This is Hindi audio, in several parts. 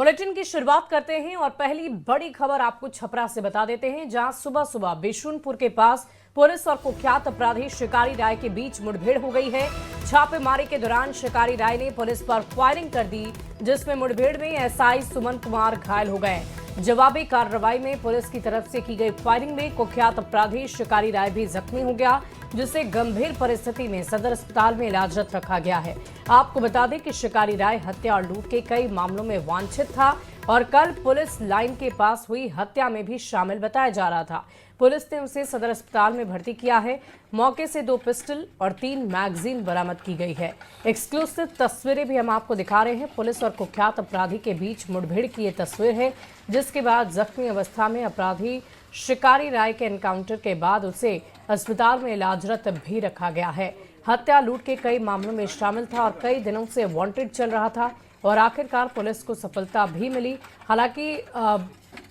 बुलेटिन की शुरुआत करते हैं और पहली बड़ी खबर आपको छपरा से बता देते हैं, जहां सुबह सुबह बिशुनपुर के पास पुलिस और कुख्यात अपराधी शिकारी राय के बीच मुठभेड़ हो गई है। छापेमारी के दौरान शिकारी राय ने पुलिस पर फायरिंग कर दी, जिसमें मुठभेड़ में एसआई सुमन कुमार घायल हो गए। जवाबी कार्रवाई में पुलिस की तरफ से की गई फायरिंग में कुख्यात अपराधी शिकारी राय भी जख्मी हो गया, जिसे गंभीर परिस्थिति में सदर अस्पताल में इलाजरत रखा गया है। आपको बता दें कि शिकारी राय हत्या और लूट के कई मामलों में वांछित था और कल पुलिस लाइन के पास हुई हत्या में भी शामिल बताया जा रहा था। पुलिस ने उसे सदर अस्पताल में भर्ती किया है। मौके से 2 पिस्टल और 3 मैगजीन बरामद की गई है। एक्सक्लूसिव तस्वीरें भी हम आपको दिखा रहे हैं। पुलिस और कुख्यात अपराधी के बीच मुठभेड़ की ये तस्वीर है, जिसके बाद जख्मी अवस्था में अपराधी शिकारी राय के एनकाउंटर के बाद उसे अस्पताल में इलाजरत भी रखा गया है। हत्या लूट के कई मामलों में शामिल था और कई दिनों से वांटेड चल रहा था और आखिरकार पुलिस को सफलता भी मिली। हालांकि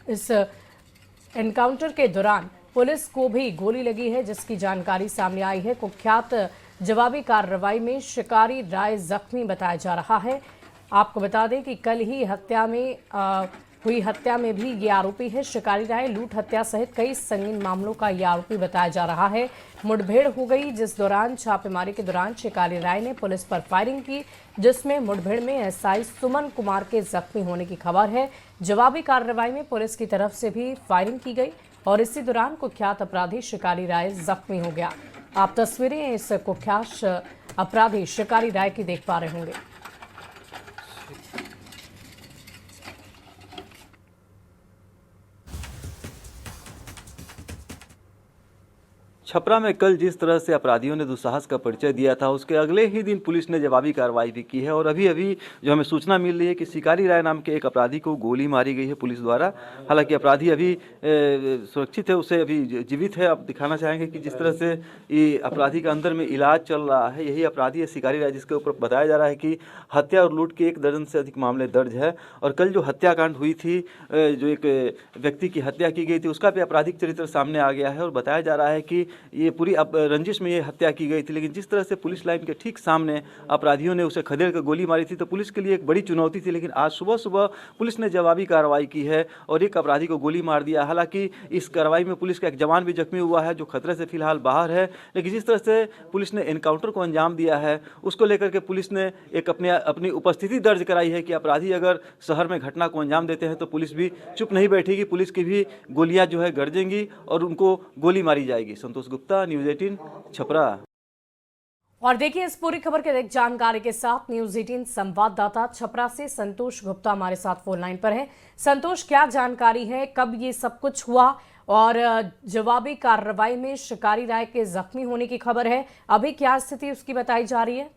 इस एनकाउंटर के दौरान पुलिस को भी गोली लगी है, जिसकी जानकारी सामने आई है। कुख्यात जवाबी कार्रवाई में शिकारी राय जख्मी बताया जा रहा है। आपको बता दें कि कल ही हुई हत्या में भी ये आरोपी है शिकारी राय। लूट, हत्या सहित कई संगीन मामलों का ये आरोपी बताया जा रहा है। मुठभेड़ हो गई, जिस दौरान छापेमारी के दौरान शिकारी राय ने पुलिस पर फायरिंग की, जिसमें मुठभेड़ में एसआई सुमन कुमार के जख्मी होने की खबर है। जवाबी कार्रवाई में पुलिस की तरफ से भी फायरिंग की गई और इसी दौरान कुख्यात अपराधी शिकारी राय जख्मी हो गया। आप तस्वीरें इस कुख्यात अपराधी शिकारी राय की देख पा रहे होंगे। छपरा में कल जिस तरह से अपराधियों ने दुस्साहस का परिचय दिया था, उसके अगले ही दिन पुलिस ने जवाबी कार्रवाई भी की है और अभी जो हमें सूचना मिल रही है कि शिकारी राय नाम के एक अपराधी को गोली मारी गई है पुलिस द्वारा। हालांकि अपराधी अभी सुरक्षित है, उसे अभी जीवित है। आप दिखाना चाहेंगे कि जिस तरह से ये अपराधी का अंदर में इलाज चल रहा है, यही अपराधी है शिकारी राय, जिसके ऊपर बताया जा रहा है कि हत्या और लूट के 1 दर्जन से अधिक मामले दर्ज है। और कल जो हत्याकांड हुई थी, जो एक व्यक्ति की हत्या की गई थी, उसका भी आपराधिक चरित्र सामने आ गया है और बताया जा रहा है कि ये पूरी रंजिश में ये हत्या की गई थी। लेकिन जिस तरह से पुलिस लाइन के ठीक सामने अपराधियों ने उसे खदेड़ कर गोली मारी थी, तो पुलिस के लिए एक बड़ी चुनौती थी। लेकिन आज सुबह सुबह पुलिस ने जवाबी कार्रवाई की है और एक अपराधी को गोली मार दिया। हालांकि इस कार्रवाई में पुलिस का एक जवान भी जख्मी हुआ है, जो खतरे से फिलहाल बाहर है। लेकिन जिस तरह से पुलिस ने एनकाउंटर को अंजाम दिया है, उसको लेकर के पुलिस ने एक अपनी उपस्थिति दर्ज कराई है कि अपराधी अगर शहर में घटना को अंजाम देते हैं तो पुलिस भी चुप नहीं बैठेगी, पुलिस की भी गोलियां जो है गरजेंगी और उनको गोली मारी जाएगी। संतोष गुप्ता, न्यूज़ 18, छपरा। और देखिए इस पूरी खबर के जानकारी के साथ न्यूज़ 18 संवाददाता छपरा से संतोष गुप्ता हमारे साथ फोन लाइन पर है। संतोष, क्या जानकारी है, कब ये सब कुछ हुआ और जवाबी कार्रवाई में शिकारी राय के जख्मी होने की खबर है, अभी क्या स्थिति उसकी बताई जा रही है?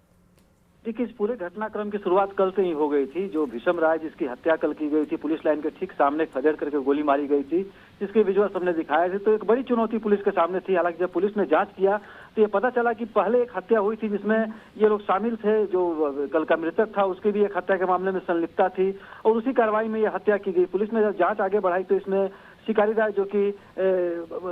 देखिए, इस पूरे घटनाक्रम की शुरुआत कल से ही हो गई थी। जो भीषम राय, जिसकी हत्या कल की गई थी, पुलिस लाइन के ठीक सामने खदेड़ करके गोली मारी गई थी, जिसके विजुअल हमने दिखाए थे। तो एक बड़ी चुनौती पुलिस के सामने थी। हालांकि जब पुलिस ने जांच किया तो ये पता चला कि पहले एक हत्या हुई थी, जिसमें ये लोग शामिल थे। जो कल का मृतक था, उसकी भी एक हत्या के मामले में संलिप्तता थी और उसी कार्रवाई में ये हत्या की गई। पुलिस ने जब जांच आगे बढ़ाई तो इसमें शिकारी राय, जो कि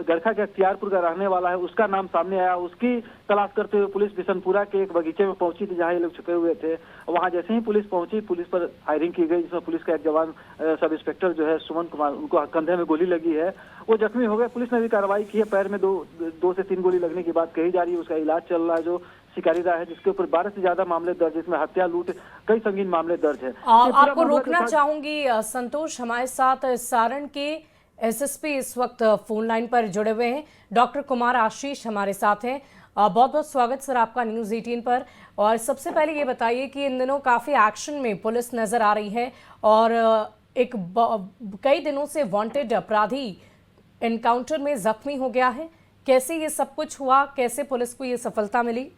गड़खा के अख्तियारपुर का रहने वाला है, उसका नाम सामने आया। उसकी तलाश करते हुए पुलिस बिशनपुरा के एक बगीचे में पहुंची थी, जहां ये लोग छुपे हुए थे। वहां जैसे ही पुलिस पहुंची, पुलिस पर फायरिंग की गई, जिसमें पुलिस का एक जवान सब इंस्पेक्टर जो है सुमन कुमार, उनको कंधे में गोली लगी है, वो जख्मी हो गए। पुलिस ने भी कार्रवाई की है। पैर में 2 से 3 गोली लगने की बात कही जा रही है। उसका इलाज चल रहा है। जो शिकारी राय है, जिसके ऊपर 12 से ज्यादा मामले दर्ज, जिसमें हत्या, लूट, कई संगीन मामले दर्ज है। आपको रोकना चाहूंगी संतोष, हमारे साथ सारण के एसएसपी इस वक्त फोन लाइन पर जुड़े हुए हैं। डॉक्टर कुमार आशीष हमारे साथ हैं। बहुत बहुत स्वागत सर आपका न्यूज़ 18 पर। और सबसे पहले ये बताइए कि इन दिनों काफ़ी एक्शन में पुलिस नज़र आ रही है और कई दिनों से वांटेड अपराधी एनकाउंटर में जख्मी हो गया है। कैसे ये सब कुछ हुआ, कैसे पुलिस को ये सफलता मिली?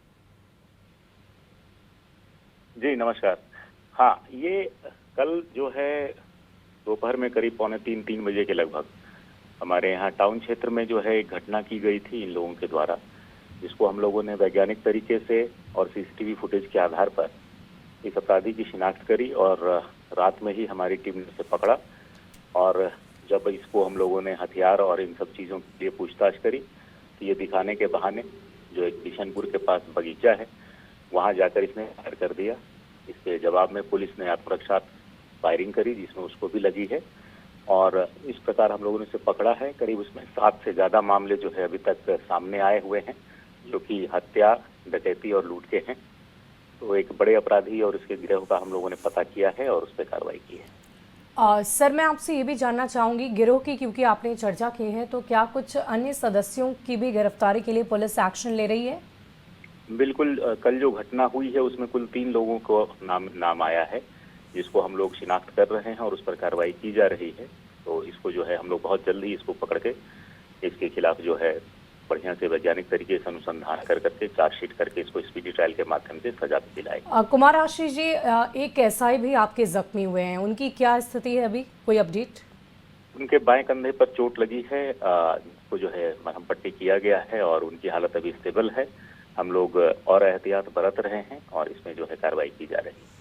जी नमस्कार। हाँ, ये कल जो है दोपहर में करीब 2:45-3 बजे के लगभग हमारे यहाँ टाउन क्षेत्र में जो है एक घटना की गई थी इन लोगों के द्वारा, जिसको हम लोगों ने वैज्ञानिक तरीके से और सीसीटीवी फुटेज के आधार पर इस अपराधी की शिनाख्त करी और रात में ही हमारी टीम ने इसे पकड़ा। और जब इसको हम लोगों ने हथियार और इन सब चीज़ों के लिए पूछताछ करी तो ये दिखाने के बहाने जो एक बिशनपुर के पास बगीचा है, वहाँ जाकर इसने फायर कर दिया। इसके जवाब में पुलिस ने आत्मरक्षा फायरिंग करी जिसमें उसको भी लगी है और इस प्रकार हम लोगों ने उसे पकड़ा है। करीब उसमें 7 से ज्यादा मामले जो है अभी तक सामने आए हुए हैं जो कि हत्या, डकैती और लूट के हैं। तो एक बड़े अपराधी और उसके गिरोह का हम लोगों ने पता किया है और उस पर कार्रवाई की है। सर, मैं आपसे ये भी जानना चाहूंगी गिरोह की, क्योंकि आपने चर्चा की है, तो क्या कुछ अन्य सदस्यों की भी गिरफ्तारी के लिए पुलिस एक्शन ले रही है? बिल्कुल, कल जो घटना हुई है उसमें कुल 3 लोगों को नाम आया है जिसको हम लोग शिनाख्त कर रहे हैं और उस पर कार्रवाई की जा रही है। तो इसको जो है हम लोग बहुत जल्दी इसको पकड़ के इसके खिलाफ जो है बढ़िया से वैज्ञानिक तरीके से अनुसंधान कर करके चार्जशीट करके इसको स्पीडी ट्रायल के माध्यम से सजा भी दिलाएंगे। कुमार आशीष जी, एक एसआई भी आपके जख्मी हुए हैं, उनकी क्या स्थिति है अभी, कोई अपडेट? उनके बाएं कंधे पर चोट लगी है, उनको जो है मरहम पट्टी किया गया है और उनकी हालत अभी स्टेबल है। हम लोग और एहतियात बरत रहे हैं और इसमें जो है कार्रवाई की जा रही है।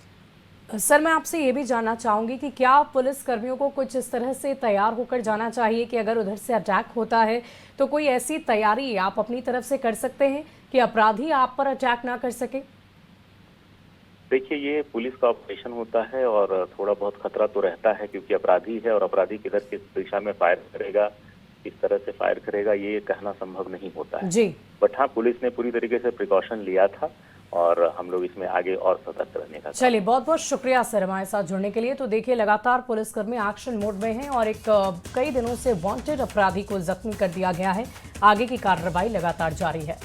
सर, मैं आपसे ये भी जानना चाहूंगी कि क्या पुलिस कर्मियों को कुछ इस तरह से तैयार होकर जाना चाहिए कि अगर उधर से अटैक होता है तो कोई ऐसी तैयारी आप अपनी तरफ से कर सकते हैं कि अपराधी आप पर अटैक ना कर सके? देखिए, ये पुलिस का ऑपरेशन होता है और थोड़ा बहुत खतरा तो रहता है क्योंकि अपराधी है और अपराधी किधर किस दिशा में फायर करेगा, किस तरह से फायर करेगा, ये कहना संभव नहीं होता है जी। बट हाँ, पुलिस ने पूरी तरीके से प्रिकॉशन लिया था और हम लोग इसमें आगे और सतर्क रहने का। चलिए, बहुत बहुत शुक्रिया सर हमारे साथ जुड़ने के लिए। तो देखिए, लगातार पुलिसकर्मी एक्शन मोड में हैं और एक कई दिनों से वांटेड अपराधी को जख्मी कर दिया गया है। आगे की कार्रवाई लगातार जारी है।